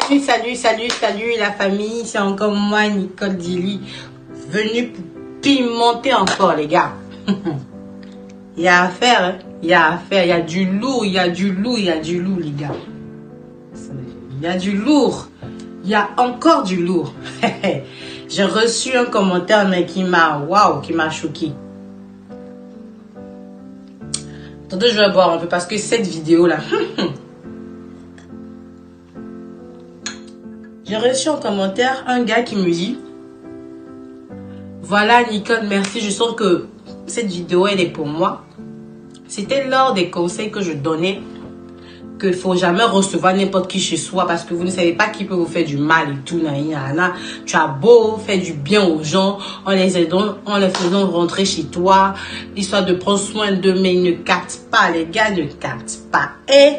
Salut la famille, c'est encore moi Nicole Dilly, venue pimenter encore les gars. Il y a à faire, hein? Il y a du lourd, les gars. Il y a du lourd, il y a encore du lourd. J'ai reçu un commentaire mais qui m'a choqué. Attendez, je vais boire un peu parce que cette vidéo là. J'ai reçu en commentaire un gars qui me dit: voilà Nicole, merci, je sens que cette vidéo elle est pour moi. C'était lors des conseils que je donnais qu'il ne faut jamais recevoir n'importe qui chez soi parce que vous ne savez pas qui peut vous faire du mal et tout. Tu as beau faire du bien aux gens en les faisant rentrer chez toi, histoire de prendre soin d'eux, mais ils ne captent pas, les gars ne captent pas. Et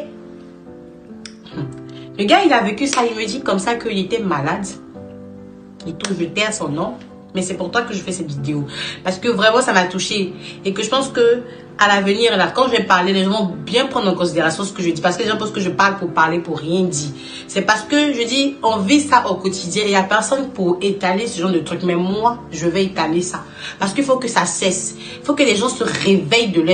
le gars, il a vécu ça, il me dit comme ça qu'il était malade. Et tout, je tais à son nom. Mais c'est pour toi que je fais cette vidéo. Parce que vraiment, ça m'a touché. Et que je pense que à l'avenir, là, quand je vais parler, les gens vont bien prendre en considération ce que je dis. Parce que les gens pensent que je parle pour parler, pour rien dire. C'est parce que je dis, on vit ça au quotidien. Il n'y a personne pour étaler ce genre de trucs. Mais moi, je vais étaler ça. Parce qu'il faut que ça cesse. Il faut que les gens se réveillent de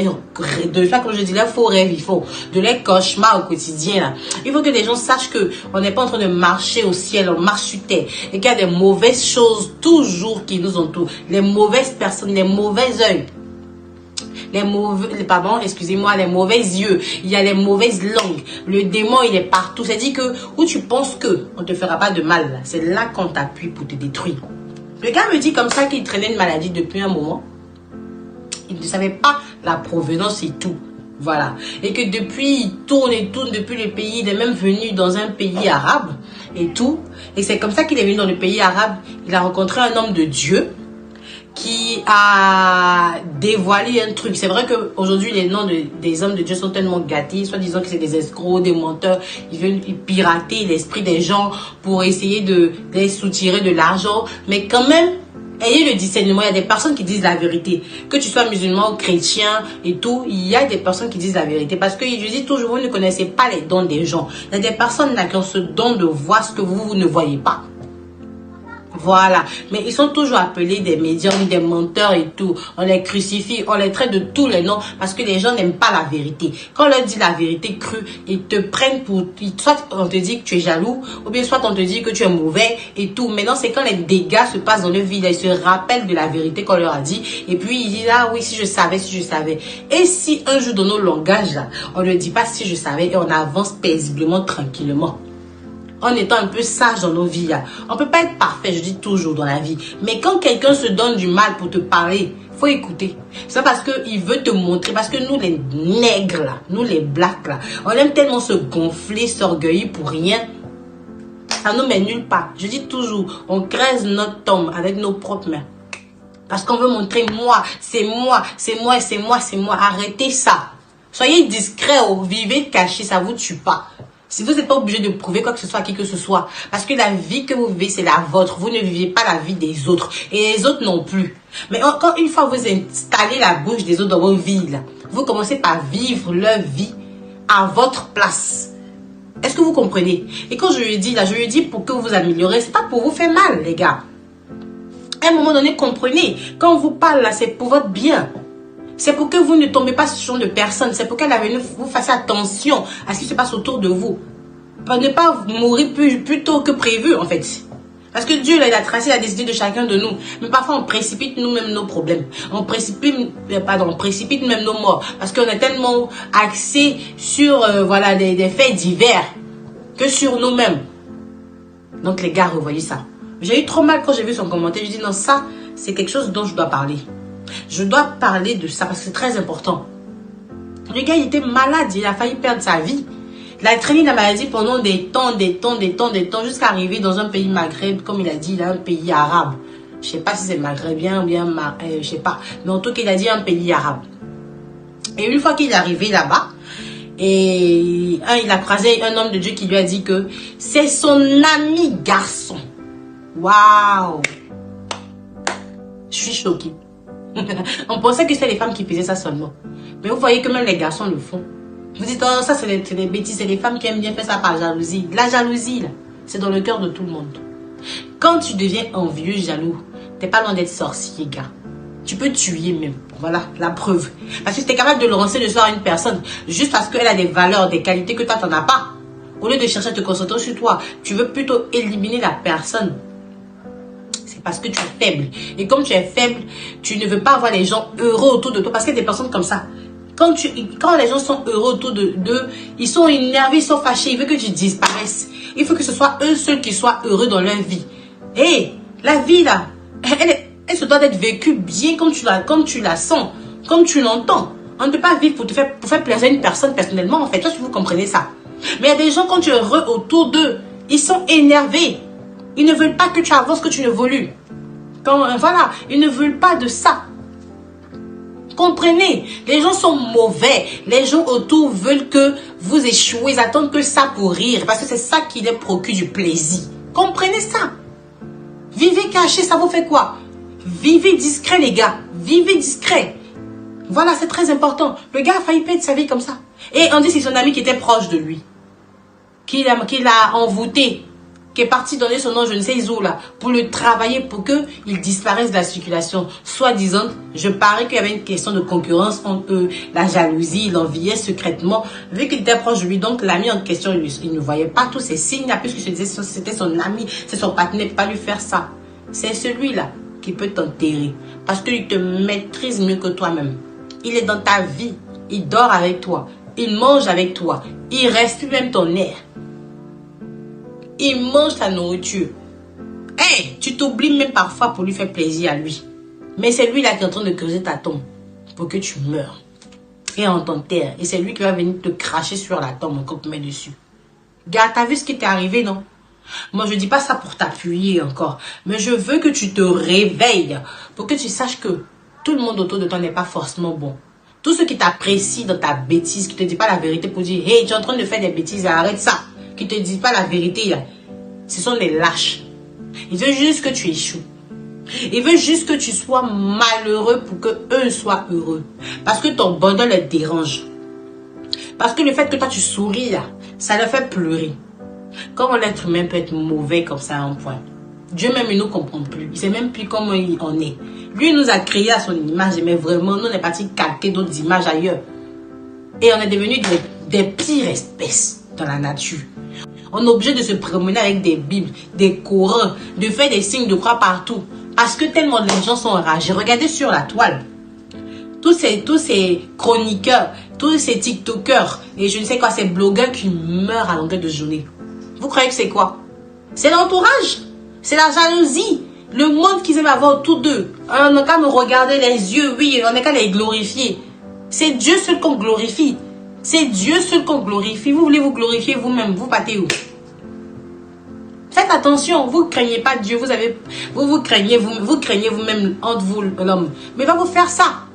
ça, comme je dis, leur faux rêve. Il faut de leur cauchemar au quotidien. Là. Il faut que les gens sachent que on n'est pas en train de marcher au ciel, on marche sur terre. Et qu'il y a des mauvaises choses toujours qui nous entourent. Les mauvaises personnes, les mauvais œils. Les mauvais yeux, il y a les mauvaises langues, le démon il est partout. C'est dit que où tu penses que on te fera pas de mal, c'est là qu'on t'appuie pour te détruire. Le gars me dit comme ça qu'il traînait une maladie depuis un moment. Il ne savait pas la provenance et tout. Voilà. Et que depuis, il tourne depuis le pays. Il est même venu dans un pays arabe et tout. Et c'est comme ça qu'il est venu dans le pays arabe. Il a rencontré un homme de Dieu qui a dévoilé un truc. C'est vrai qu'aujourd'hui, les noms des hommes de Dieu sont tellement gâtés, soit disant que c'est des escrocs, des menteurs. Ils veulent pirater l'esprit des gens pour essayer de les soutirer de l'argent. Mais quand même, ayez le discernement. Il y a des personnes qui disent la vérité. Que tu sois musulman, chrétien et tout, il y a des personnes qui disent la vérité. Parce que je dis toujours, vous ne connaissez pas les dons des gens. Il y a des personnes là qui ont ce don de voir ce que vous ne voyez pas. Voilà, mais ils sont toujours appelés des médiums, des menteurs et tout. On les crucifie, on les traite de tous les noms parce que les gens n'aiment pas la vérité. Quand on leur dit la vérité crue, ils te prennent pour... Soit on te dit que tu es jaloux, ou bien soit on te dit que tu es mauvais et tout. Maintenant, c'est quand les dégâts se passent dans leur vie, ils se rappellent de la vérité qu'on leur a dit. Et puis, ils disent, ah oui, si je savais. Et si un jour dans nos langages, là, on ne dit pas si je savais et on avance paisiblement, tranquillement. En étant un peu sage dans nos vies. On ne peut pas être parfait, je dis toujours dans la vie. Mais quand quelqu'un se donne du mal pour te parler, il faut écouter. C'est parce qu'il veut te montrer. Parce que nous, les nègres, là, nous, les blacks, là, on aime tellement se gonfler, s'orgueillir pour rien. Ça nous met nulle part. Je dis toujours, on creuse notre tombe avec nos propres mains. Parce qu'on veut montrer moi, c'est moi. Arrêtez ça. Soyez discret, vivez caché, ça vous tue pas. Si vous n'êtes pas obligé de prouver quoi que ce soit à qui que ce soit. Parce que la vie que vous vivez, c'est la vôtre. Vous ne vivez pas la vie des autres. Et les autres non plus. Mais quand une fois vous installez la bouche des autres dans vos vies, là, vous commencez par vivre leur vie à votre place. Est-ce que vous comprenez? Et quand je lui dis, là, je lui dis pour que vous vous améliorez, c'est pas pour vous faire mal, les gars. À un moment donné, comprenez. Quand on vous parle, là, c'est pour votre bien. C'est pour que vous ne tombez pas sur ce genre de personnes. C'est pour qu'à l'avenir, vous fassiez attention à ce qui se passe autour de vous. Pour ne pas mourir plus tôt que prévu, en fait. Parce que Dieu, là, il a tracé la destinée de chacun de nous. Mais parfois, on précipite nous-mêmes nos problèmes. On précipite même nos morts. Parce qu'on est tellement axé sur voilà, des faits divers que sur nous-mêmes. Donc, les gars, revoyez ça. J'ai eu trop mal quand j'ai vu son commentaire. Je dis, non, ça, c'est quelque chose dont je dois parler. Je dois parler de ça parce que c'est très important. Le gars, il était malade. Il a failli perdre sa vie. Il a traîné la maladie pendant des temps, jusqu'à arriver dans un pays maghreb. Comme il a dit, il a un pays arabe. Je ne sais pas si c'est maghrébien ou bien... je ne sais pas. Mais en tout cas, il a dit un pays arabe. Et une fois qu'il est arrivé là-bas, et il a croisé un homme de Dieu qui lui a dit que c'est son ami garçon. Waouh! Je suis choquée. On pensait que c'était les femmes qui faisaient ça seulement. Mais vous voyez que même les garçons le font. Vous dites, oh, ça c'est des bêtises, c'est les femmes qui aiment bien faire ça par jalousie. La jalousie, là. c'est dans le cœur de tout le monde. Quand tu deviens envieux, jaloux, t'es pas loin d'être sorcier, gars. Tu peux tuer même. Voilà, la preuve. Parce que tu es capable de lancer le soir à une personne juste parce qu'elle a des valeurs, des qualités que toi, tu n'en as pas. Au lieu de chercher à te concentrer sur toi, tu veux plutôt éliminer la personne. C'est parce que tu es faible. Et comme tu es faible, tu ne veux pas voir les gens heureux autour de toi. Parce qu'il y a des personnes comme ça. Quand les gens sont heureux autour d'eux, ils sont énervés, ils sont fâchés. Ils veulent que tu disparaisses. Il faut que ce soit eux seuls qui soient heureux dans leur vie. Hé, la vie là, elle se doit d'être vécue bien comme tu la sens, comme tu l'entends. On ne peut pas vivre pour faire plaisir à une personne personnellement, en fait. Toi, si vous comprenez ça. Mais il y a des gens, quand tu es heureux autour d'eux, ils sont énervés. Ils ne veulent pas que tu avances, que tu évolues. Voilà, ils ne veulent pas de ça. Comprenez, les gens sont mauvais. Les gens autour veulent que vous échouez. Ils attendent que ça pour rire. Parce que c'est ça qui les procure du plaisir. Comprenez ça. Vivez caché, ça vous fait quoi? Vivez discret, les gars. Vivez discret. Voilà, c'est très important. Le gars a failli perdre sa vie comme ça. Et on dit que c'est son ami qui était proche de lui. Qui l'a envoûté. Qui est parti donner son nom, je ne sais où là. Pour le travailler, pour qu'il disparaisse de la circulation. Soi-disant, je parie qu'il y avait une question de concurrence entre eux. La jalousie, il l'enviait secrètement. Vu qu'il était proche de lui, donc l'ami en question, il ne voyait pas tous ces signes. Puisque je disais, c'était son ami, c'est son partenaire, il ne peut pas lui faire ça. C'est celui-là qui peut t'enterrer. Parce qu'il te maîtrise mieux que toi-même. Il est dans ta vie. Il dort avec toi. Il mange avec toi. Il respire même ton air. Il mange ta nourriture. Hey, tu t'oublies même parfois pour lui faire plaisir à lui. Mais c'est lui là qui est en train de creuser ta tombe pour que tu meurs. Et on t'enterre. Et c'est lui qui va venir te cracher sur la tombe quand tu mets dessus. Gars, t'as vu ce qui t'est arrivé, non? Moi, je dis pas ça pour t'appuyer encore. Mais je veux que tu te réveilles. Pour que tu saches que tout le monde autour de toi n'est pas forcément bon. Tous ceux qui t'apprécient dans ta bêtise, qui te disent pas la vérité pour dire, hey, tu es en train de faire des bêtises, arrête ça. Qui te disent pas la vérité, là. Ce sont des lâches. Ils veulent juste que tu échoues. Ils veulent juste que tu sois malheureux pour que eux soient heureux. Parce que ton bonheur les dérange. Parce que le fait que toi tu souris, là, ça leur fait pleurer. Comment l'être humain peut être mauvais comme ça à un point? Dieu même, il ne nous comprend plus. Il ne sait même plus comment on est. Lui, il nous a créé à son image, mais vraiment, nous, on est parti calquer d'autres images ailleurs. Et on est devenus des pires espèces dans la nature. On est obligé de se promener avec des Bibles, des Corans, de faire des signes de croix partout. Parce que tellement les gens sont enragés. Regardez sur la toile. Tous ces chroniqueurs, tous ces TikTokers, et je ne sais quoi, ces blogueurs qui meurent à longueur de journée. Vous croyez que c'est quoi? C'est l'entourage. C'est la jalousie. Le monde qu'ils aiment avoir autour d'eux. On n'a qu'à nous regarder les yeux, oui, on n'a qu'à les glorifier. C'est Dieu seul qu'on glorifie. C'est Dieu seul qu'on glorifie. Vous voulez vous glorifier vous-même, vous partez où? Faites attention, vous ne craignez pas Dieu, vous craignez vous-même entre vous, l'homme. Mais il va vous faire ça.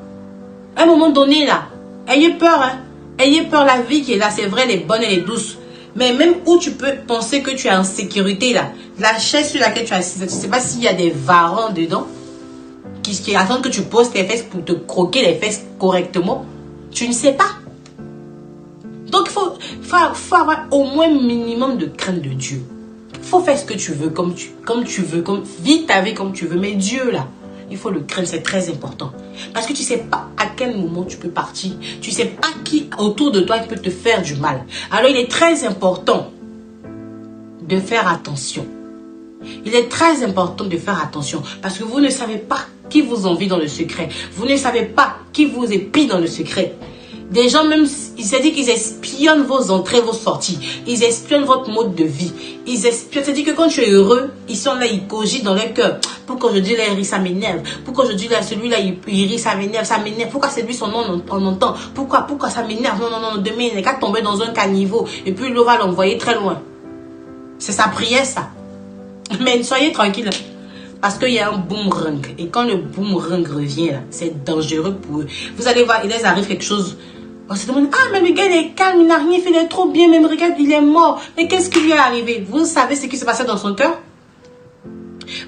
À un moment donné, là, ayez peur, hein. Ayez peur, la vie qui est là, c'est vrai, elle est bonne, elle est douce. Mais même où tu peux penser que tu es en sécurité, là, la chaise sur laquelle tu es assise, tu ne sais pas s'il y a des varans dedans qui attendent que tu poses tes fesses pour te croquer les fesses correctement. Tu ne sais pas. Donc, il faut avoir au moins minimum de crainte de Dieu. Il faut faire ce que tu veux, comme tu veux, vis ta vie comme tu veux. Mais Dieu, là, il faut le craindre, c'est très important. Parce que tu ne sais pas à quel moment tu peux partir. Tu ne sais pas qui autour de toi peut te faire du mal. Alors, il est très important de faire attention. Il est très important de faire attention. Parce que vous ne savez pas qui vous envie dans le secret. Vous ne savez pas qui vous épie dans le secret. Des gens même, ils se disent qu'ils espionnent vos entrées, vos sorties. Ils espionnent votre mode de vie. Ils espionnent, c'est-à-dire que quand tu es heureux, ils sont là, ils cogitent dans leur cœur. Pourquoi aujourd'hui là, il rit, ça m'énerve. Pourquoi aujourd'hui là, celui-là, il rit, ça m'énerve, ça m'énerve. Pourquoi c'est lui son nom, on entend. Pourquoi ça m'énerve. Non, demain, il n'est qu'à tomber dans un caniveau. Et puis l'eau va l'envoyer très loin. C'est sa prière, ça. Mais soyez tranquille. Parce qu'il y a un boomerang. Et quand le boomerang revient, c'est dangereux pour eux. Vous allez voir, il les arrive quelque chose. On se demande, ah, mais le gars, il est calme, il n'a rien fait, il est trop bien, même regarde, il est mort. Mais qu'est-ce qui lui est arrivé? Vous savez ce qui s'est passé dans son cœur?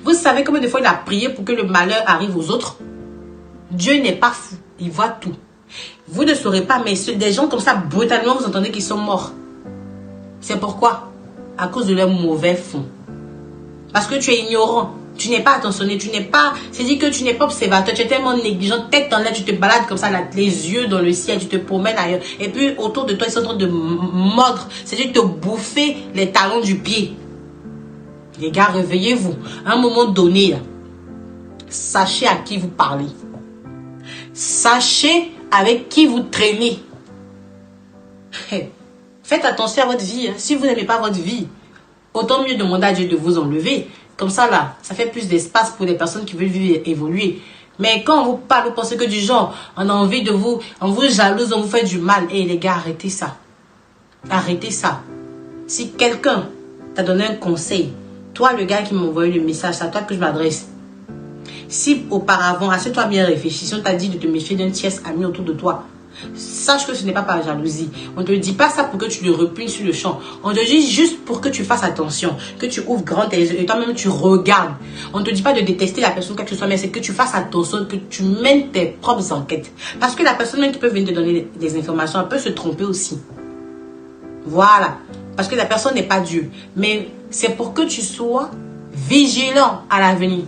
Vous savez combien de fois il a prié pour que le malheur arrive aux autres? Dieu n'est pas fou, il voit tout. Vous ne saurez pas, mais des gens comme ça, brutalement, vous entendez qu'ils sont morts. C'est pourquoi? à cause de leur mauvais fond. Parce que tu es ignorant. Tu n'es pas attentionné, c'est dit que tu n'es pas observateur, tu es tellement négligent, tête en l'air, tu te balades comme ça, les yeux dans le ciel, tu te promènes ailleurs. Et puis autour de toi, ils sont en train de mordre, c'est-à-dire te bouffer les talons du pied. Les gars, réveillez-vous. À un moment donné, sachez à qui vous parlez. Sachez avec qui vous traînez. Faites attention à votre vie. Si vous n'aimez pas votre vie, autant mieux demander à Dieu de vous enlever. Comme ça, là, ça fait plus d'espace pour les personnes qui veulent vivre et évoluer. Mais quand on vous parle, vous pensez que du genre, on a envie de vous, on vous jalouse, on vous fait du mal. Et les gars, arrêtez ça. Arrêtez ça. Si quelqu'un t'a donné un conseil, toi, le gars qui m'a envoyé le message, c'est à toi que je m'adresse. Si auparavant, assieds-toi bien réfléchi, si on t'a dit de te méfier d'un tiers ami autour de toi, sache que ce n'est pas par jalousie. On ne te dit pas ça pour que tu le repugnes sur le champ. On te dit juste pour que tu fasses attention, que tu ouvres grand tes yeux et toi-même tu regardes. On ne te dit pas de détester la personne que tu sois, mais c'est que tu fasses attention, que tu mènes tes propres enquêtes. Parce que la personne même qui peut venir te donner des informations, elle peut se tromper aussi. Voilà. Parce que la personne n'est pas Dieu. Mais c'est pour que tu sois vigilant à l'avenir.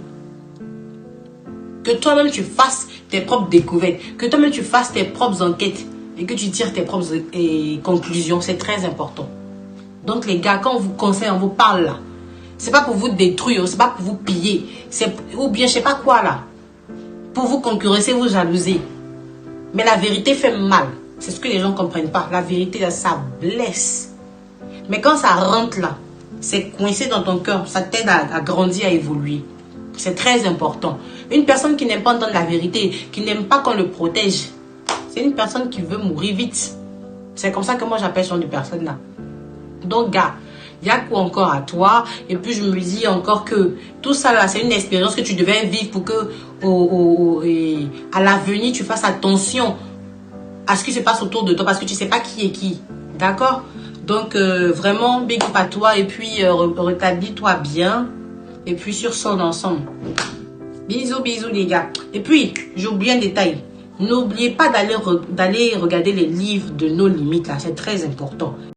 Que toi-même tu fasses tes propres découvertes, que toi-même tu fasses tes propres enquêtes et que tu tires tes propres conclusions. C'est très important. Donc les gars, quand on vous conseille, on vous parle là, c'est pas pour vous détruire, c'est pas pour vous piller, ou bien je sais pas quoi là, pour vous concurrencer, vous jalouser. Mais la vérité fait mal. C'est ce que les gens ne comprennent pas. La vérité là, ça blesse. Mais quand ça rentre là, c'est coincé dans ton cœur, ça t'aide à grandir, à évoluer. C'est très important. Une personne qui n'aime pas entendre la vérité, qui n'aime pas qu'on le protège, c'est une personne qui veut mourir vite. C'est comme ça que moi j'appelle ce genre de personne là. Donc gars, il y a quoi encore à toi? Et puis je me dis encore que tout ça là, c'est une expérience que tu devais vivre pour que à l'avenir tu fasses attention à ce qui se passe autour de toi parce que tu sais pas qui est qui. D'accord? Donc vraiment, big up à toi et puis rétablis-toi bien. Et puis sur son ensemble. Bisous, bisous les gars. Et puis, j'ai oublié un détail. N'oubliez pas d'aller regarder les livres de nos limites là. C'est très important.